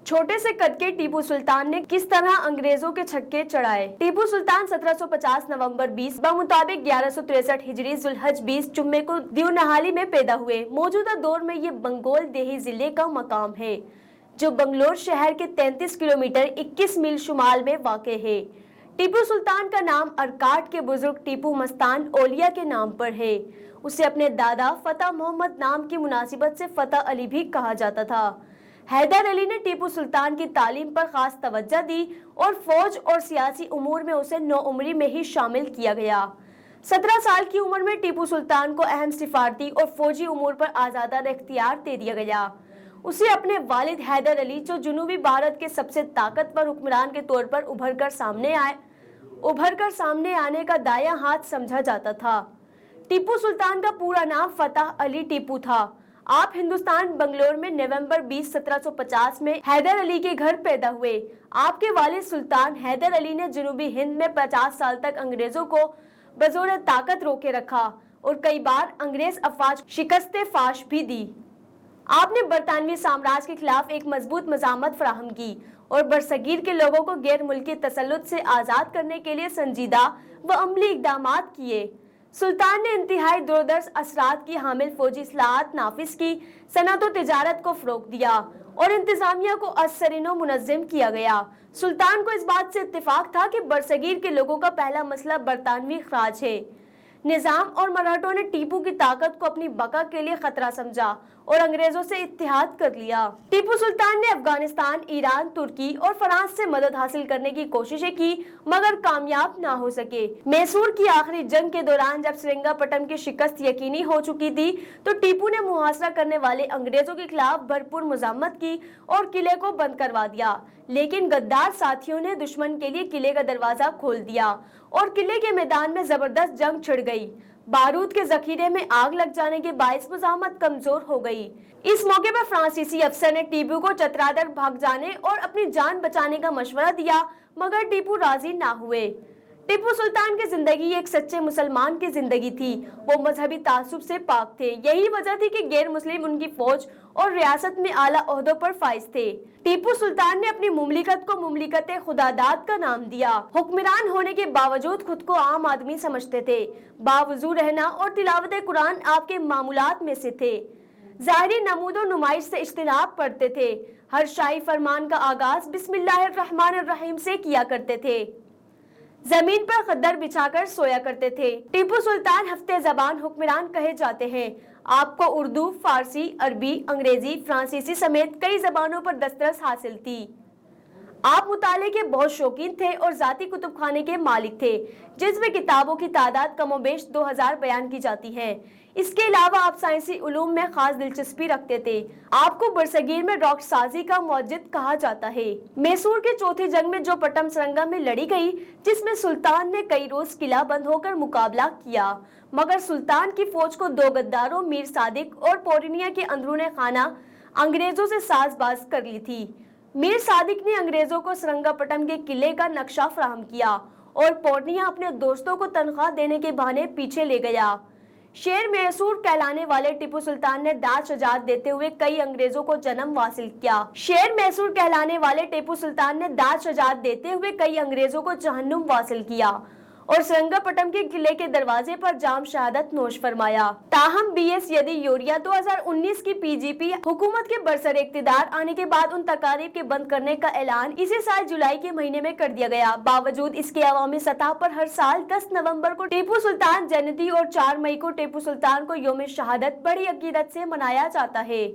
छोटे से कद के टीपू सुल्तान ने किस तरह अंग्रेजों के छक्के चढ़ाए। टीपू सुल्तान 1750 नवंबर 20 मुताबिक 1163 हिजरी जुल्हज 20 जुम्मे को देवनाहाली में पैदा हुए। मौजूदा दौर में ये बंगोल देही जिले का मकाम है जो बंगलोर शहर के 33 किलोमीटर 21 मील शुमाल में वाक़ है। टीपू सुल्तान का नाम अरकाट के बुजुर्ग टीपू मस्तान ओलिया के नाम पर है। उसे अपने दादा फतेह मोहम्मद नाम की मुनासिबत से फतेह अली भी कहा जाता था। हैदर अली ने टीपू सुल्तान की तालीम पर खास तवज्जो दी और फौज और सियासी उमूर में उसे नौउम्री में ही शामिल किया गया। 17 साल की उम्र में टीपू सुल्तान को अहम सिफारती और फौजी उमूर पर आज़ादाना इख्तियार दे दिया गया। उसे अपने वालिद हैदर अली जो जनूबी भारत के सबसे ताकतवर हुक्मरान के तौर पर उभर कर सामने आने का दायां हाथ समझा जाता था। टीपू सुल्तान का पूरा नाम फतेह अली टीपू था। आप हिंदुस्तान बंगलोर में नवंबर 20 1750 में हैदर अली के घर पैदा हुए। आपके वालिद सुल्तान हैदर अली ने जनूबी हिंद में 50 साल तक अंग्रेजों को बजोर ताकत रोके रखा और कई बार अंग्रेज अफवाज शिकस्त फाश भी दी। आपने बरतानवी साम्राज्य के खिलाफ एक मजबूत मज़ामत फराहम की और बरसगीर के लोगों को गैर मुल्की तसल्लुत से आज़ाद करने के लिए संजीदा व अमली इक़दामात किए। सुल्तान ने इंतहाई दूरदर्श असरात की हामिल फौजी इस्लाहात नाफिज की, सनअत व तिजारत को फ़रोग़ दिया और इंतज़ामिया को असरिनो मुनज़्ज़म किया गया। सुल्तान को इस बात से इत्तेफाक था कि बरसगीर के लोगों का पहला मसला बरतानवी ख़राज है। निज़ाम और मराठों ने टीपू की ताकत को अपनी बका के लिए खतरा समझा और अंग्रेजों से इत्तेहाद कर लिया। टीपू सुल्तान ने अफगानिस्तान, ईरान, तुर्की और फ्रांस से मदद हासिल करने की कोशिशें की मगर कामयाब ना हो सके। मैसूर की आखिरी जंग के दौरान जब श्रीरंगपट्टम की शिकस्त यकीनी हो चुकी थी तो टीपू ने मुहासरा करने वाले अंग्रेजों के खिलाफ भरपूर मुज़ाहमत की और किले को बंद करवा दिया। लेकिन गद्दार साथियों ने दुश्मन के लिए किले का दरवाजा खोल दिया और किले के मैदान में जबरदस्त जंग छिड़ गई। बारूद के जखीरे में आग लग जाने के बायस मुज़ाहमत कमजोर हो गई। इस मौके पर फ्रांसीसी अफसर ने टीपू को चतरादर भाग जाने और अपनी जान बचाने का मशवरा दिया मगर टीपू राजी ना हुए। टीपू सुल्तान की जिंदगी एक सच्चे मुसलमान की जिंदगी थी। वो मजहबी तासुब से पाक थे। यही वजह थी कि गैर मुस्लिम उनकी फौज और रियासत में आला ओहदों पर फाइज थे। टीपू सुल्तान ने अपनी मुमलिकत को मुमलिकत खुदादाद का नाम दिया। हुक्मरान होने के बावजूद खुद को आम आदमी समझते थे। बावजू रहना और तिलावत कुरान आपके मामूलात में से थे। ज़ाहिरी नमूदो नुमाइश से इज्तिनाब करते थे। हर शाही फरमान का आगाज बिस्मिल्लाहिर्रहमानिर्रहीम से किया करते थे। जमीन पर खद्दर बिछाकर सोया करते थे। टीपू सुल्तान हफ्ते ज़बान हुक्मरान कहे जाते हैं। आपको उर्दू, फारसी, अरबी, अंग्रेजी, फ्रांसीसी समेत कई ज़बानों पर दस्तरस हासिल थी। आप मुताले के बहुत शौकीन थे और ज़ाती कुतुब खाने के मालिक थे जिसमें किताबों की तादाद कमोबेश 2000 बयान की जाती है। इसके अलावा आप साइंसी उलूम में खास दिलचस्पी रखते थे। आपको बरसगीर में रॉक साजी का मौजिद कहा जाता है। मैसूर के चौथी जंग में जो पट्टम सरंगा में लड़ी गई जिसमें सुल्तान ने कई रोज किला बंद होकर मुकाबला किया मगर सुल्तान की फौज को दो गद्दारों मीर सादिक और पोर्निया के अंदरूने खाना अंग्रेजों से साजबाज कर ली थी। मीर सादिक ने अंग्रेजों को श्रीरंगपट्टम के किले का नक्शा फराहम किया और पोर्निया अपने दोस्तों को तनख्वाह देने के बहाने पीछे ले गया। शेर मैसूर कहलाने वाले टीपू सुल्तान ने दाद शजात देते हुए कई अंग्रेजों को जन्म हासिल किया। शेर मैसूर कहलाने वाले टीपू सुल्तान ने दाद शजात देते हुए कई अंग्रेजों को जहन्नुम हासिल किया और श्रीरंगपट्टम के किले के दरवाजे पर जाम शहादत नोश फरमाया। ताहम BS येदियुरप्पा 2019 की PGP हुकूमत के बरसर इक़्तिदार आने के बाद उन तकारीब के बंद करने का ऐलान इसी साल जुलाई के महीने में कर दिया गया। बावजूद इसके अवामी सतह पर हर साल 10 नवंबर को टीपू सुल्तान जयंती और 4 मई को टीपू सुल्तान को यौम शहादत बड़ी अकीदत से मनाया जाता है।